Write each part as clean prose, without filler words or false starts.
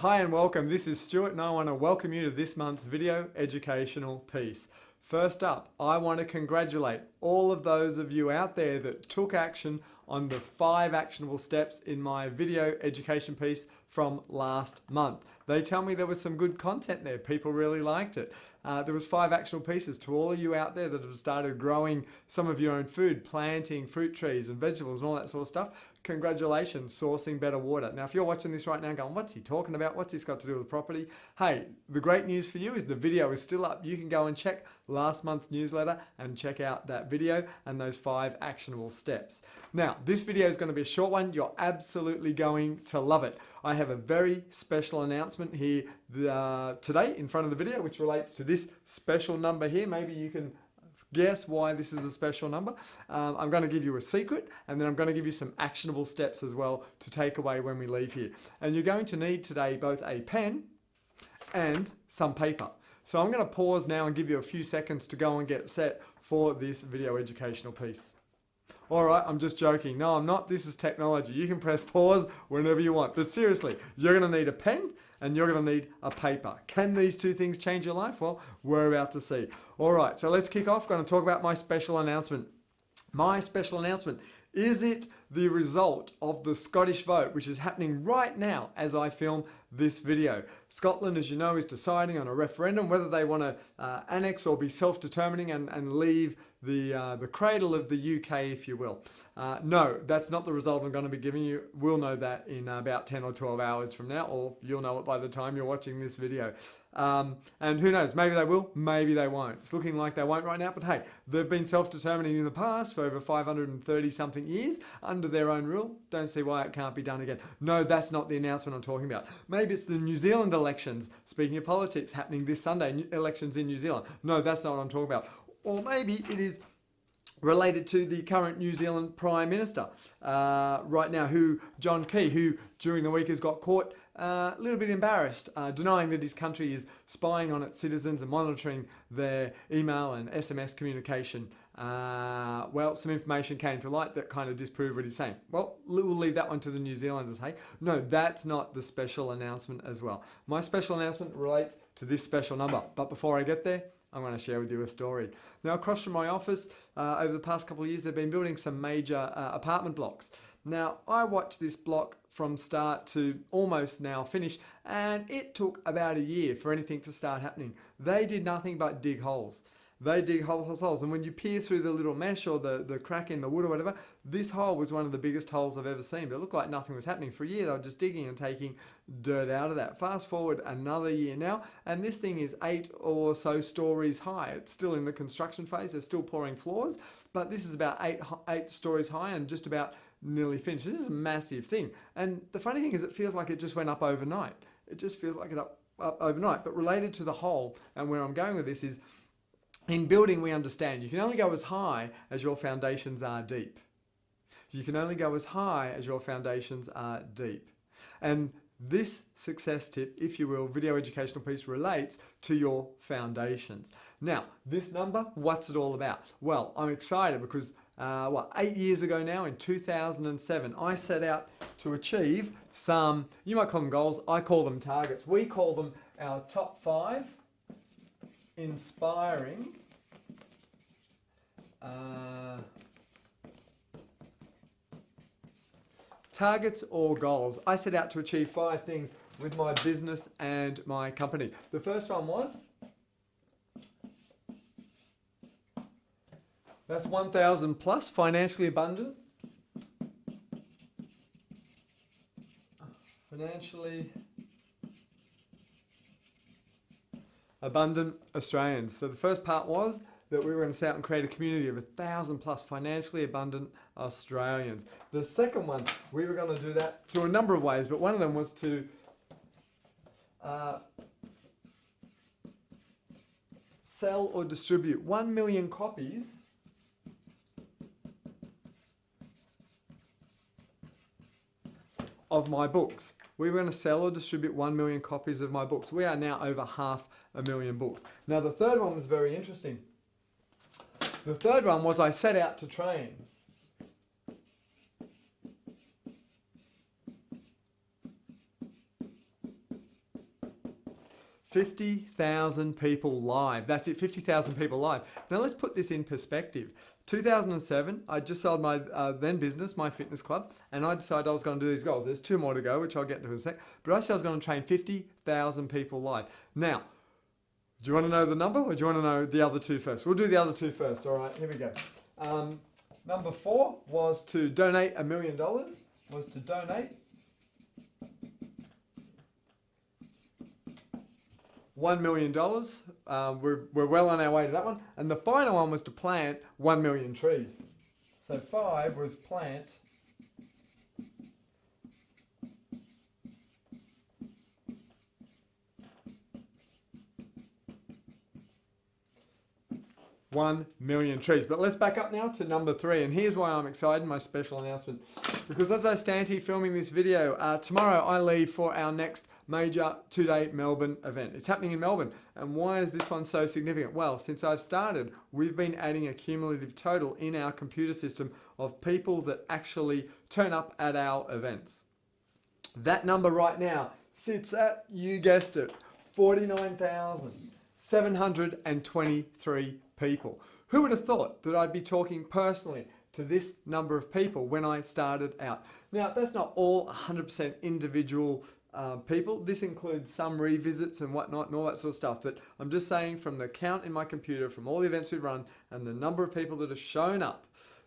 Hi and welcome, this is Stuart and I want to welcome you to this month's video educational piece. First up, I want to congratulate all of those of you out there that took action on the 5 actionable steps in my video education piece from last month. They tell me there was some good content there. People really liked it. There was 5 actionable pieces to all of you out there that have started growing some of your own food, planting fruit trees and vegetables and all that sort of stuff. Congratulations, sourcing better water. Now, if you're watching this right now going, what's he talking about? What's this got to do with property? Hey, the great news for you is the video is still up. You can go and check last month's newsletter and check out that video and those 5 actionable steps. Now, this video is going to be a short one. You're absolutely going to love it. I have a very special announcement here today in front of the video, which relates to this special number here. Maybe you can guess why this is a special number. I'm going to give you a secret, and then I'm going to give you some actionable steps as well to take away when we leave here. And you're going to need today both a pen and some paper. So I'm going to pause now and give you a few seconds to go and get set for this video educational piece. All right, I'm just joking. No, I'm not. This is technology. You can press pause whenever you want. But seriously, you're going to need a pen and you're going to need a paper. Can these 2 things change your life? Well, we're about to see. All right, so let's kick off. I'm going to talk about my special announcement. My special announcement. Is it the result of the Scottish vote, which is happening right now as I film this video? Scotland, as you know, is deciding on a referendum whether they want to annex or be self-determining and leave the cradle of the UK, if you will. No, that's not the result I'm going to be giving you. We'll know that in about 10 or 12 hours from now, or you'll know it by the time you're watching this video. And who knows, maybe they will, maybe they won't. It's looking like they won't right now, but hey, they've been self-determining in the past for over 530 something years under their own rule. Don't see why it can't be done again. No, that's not the announcement I'm talking about. Maybe it's the New Zealand elections, speaking of politics, happening this Sunday, elections in New Zealand. No, that's not what I'm talking about. Or maybe it is related to the current New Zealand Prime Minister right now, John Key, who during the week has got caught a little bit embarrassed, denying that his country is spying on its citizens and monitoring their email and SMS communication. Well, some information came to light that kind of disproved what he's saying. Well, we'll leave that one to the New Zealanders, hey? No, that's not the special announcement as well. My special announcement relates to this special number. But before I get there, I'm going to share with you a story. Now, across from my office, over the past couple of years, they've been building some major apartment blocks. Now, I watched this block from start to almost now finish, and it took about a year for anything to start happening. They did nothing but dig holes. They dig holes, and when you peer through the little mesh or the crack in the wood or whatever, this hole was one of the biggest holes I've ever seen. But it looked like nothing was happening. For a year, they were just digging and taking dirt out of that. Fast forward another year now, and this thing is 8 or so stories high. It's still in the construction phase. They're still pouring floors, but this is about 8 stories high and just about nearly finished. This is a massive thing. And the funny thing is it feels like it just went up overnight. It just feels like it up overnight. But related to the hole, and where I'm going with this is, in building, we understand you can only go as high as your foundations are deep. You can only go as high as your foundations are deep. And this success tip, if you will, video educational piece relates to your foundations. Now, this number, what's it all about? Well, I'm excited because 8 years ago now, in 2007, I set out to achieve some, you might call them goals, I call them targets. We call them our top 5 inspiring targets or goals. I set out to achieve 5 things with my business and my company. The first one was, that's 1,000 plus, financially abundant. Financially abundant Australians. So the first part was that we were going to set out and create a community of 1,000 plus financially abundant Australians. The second one, we were going to do that through a number of ways, but one of them was to sell or distribute 1 million copies of my books. We were going to sell or distribute 1 million copies of my books. We are now over 500,000 books. Now the third one was very interesting. The third one was I set out to train 50,000 people live. That's it, 50,000 people live. Now let's put this in perspective. 2007, I just sold my then business, my fitness club, and I decided I was going to do these goals. There's 2 more to go, which I'll get to in a sec. But I said I was going to train 50,000 people live. Now, do you want to know the number or do you want to know the other 2 first? We'll do the other 2 first. All right, here we go. Number 4 was to donate $1 million. Was to donate $1 million. We're well on our way to that one. And the final one was to plant 1 million trees. So 5 was plant 1 million trees. But let's back up now to number 3. And here's why I'm excited, my special announcement. Because as I stand here filming this video, tomorrow I leave for our next major 2-day Melbourne event. It's happening in Melbourne. And why is this one so significant? Well, since I've started, we've been adding a cumulative total in our computer system of people that actually turn up at our events. That number right now sits at, you guessed it, 49,723 people. Who would have thought that I'd be talking personally to this number of people when I started out? Now, that's not all 100% individual people. This includes some revisits and whatnot and all that sort of stuff. But I'm just saying, from the count in my computer, from all the events we've run and the number of people that have shown up,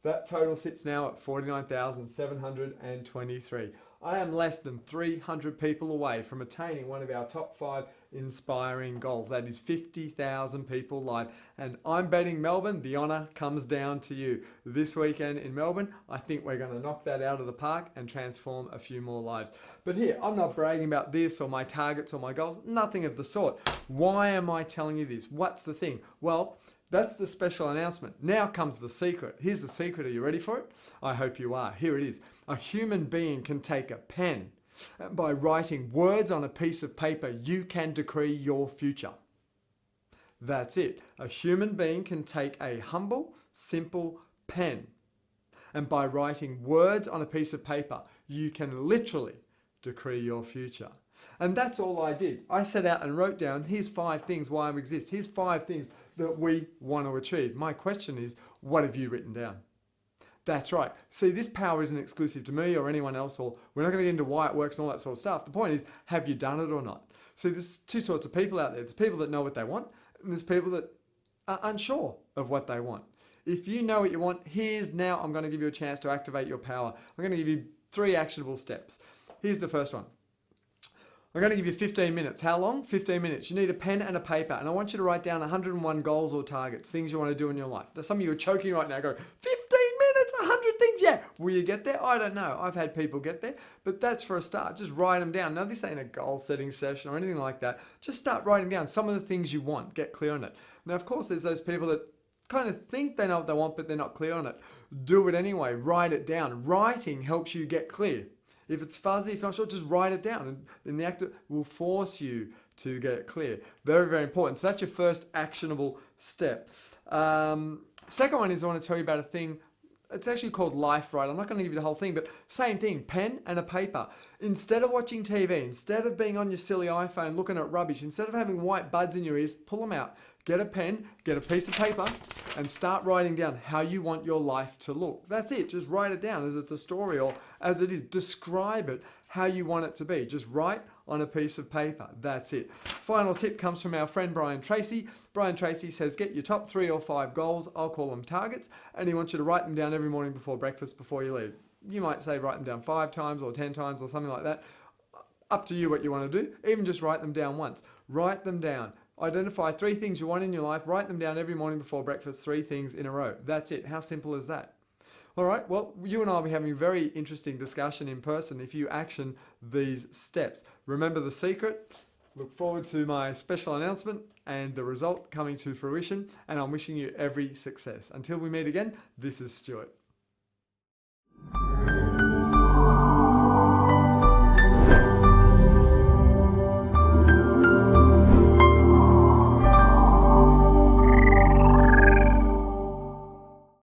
that total sits now at 49,723. I am less than 300 people away from attaining one of our top 5 inspiring goals. That is 50,000 people live. And I'm betting Melbourne, the honour comes down to you. This weekend in Melbourne, I think we're going to knock that out of the park and transform a few more lives. But here, I'm not bragging about this or my targets or my goals, nothing of the sort. Why am I telling you this? What's the thing? Well, that's the special announcement. Now comes the secret. Here's the secret. Are you ready for it? I hope you are. Here it is. A human being can take a pen, and by writing words on a piece of paper, you can decree your future. That's it. A human being can take a humble, simple pen, and by writing words on a piece of paper, you can literally decree your future. And that's all I did. I set out and wrote down, here's 5 things why we exist. Here's 5 things that we want to achieve. My question is, what have you written down? That's right. See, this power isn't exclusive to me or anyone else, or we're not going to get into why it works and all that sort of stuff. The point is, have you done it or not? See, there's 2 sorts of people out there. There's people that know what they want, and there's people that are unsure of what they want. If you know what you want, I'm going to give you a chance to activate your power. I'm going to give you 3 actionable steps. Here's the first one. I'm going to give you 15 minutes. How long? 15 minutes. You need a pen and a paper, and I want you to write down 101 goals or targets, things you want to do in your life. Now, some of you are choking right now, go, 15 minutes, 100 things, yeah. Will you get there? I don't know. I've had people get there, but that's for a start. Just write them down. Now, this ain't a goal setting session or anything like that. Just start writing down some of the things you want. Get clear on it. Now, of course, there's those people that kind of think they know what they want, but they're not clear on it. Do it anyway. Write it down. Writing helps you get clear. If it's fuzzy, if you're not sure, just write it down, and the act will force you to get it clear. Very, very important. So that's your first actionable step. Second one is I want to tell you about a thing. It's actually called Life Right. I'm not going to give you the whole thing, but same thing, pen and a paper. Instead of watching TV, instead of being on your silly iPhone looking at rubbish, instead of having white buds in your ears, pull them out. Get a pen, get a piece of paper, and start writing down how you want your life to look. That's it. Just write it down as it's a story or as it is. Describe it how you want it to be. Just write on a piece of paper. That's it. Final tip comes from our friend Brian Tracy. Brian Tracy says, get your top 3 or 5 goals. I'll call them targets. And he wants you to write them down every morning before breakfast, before you leave. You might say write them down 5 times or 10 times or something like that. Up to you what you want to do. Even just write them down once. Write them down. Identify 3 things you want in your life. Write them down every morning before breakfast, 3 things in a row. That's it. How simple is that? All right, well, you and I will be having a very interesting discussion in person if you action these steps. Remember the secret. Look forward to my special announcement and the result coming to fruition, and I'm wishing you every success. Until we meet again, this is Stuart.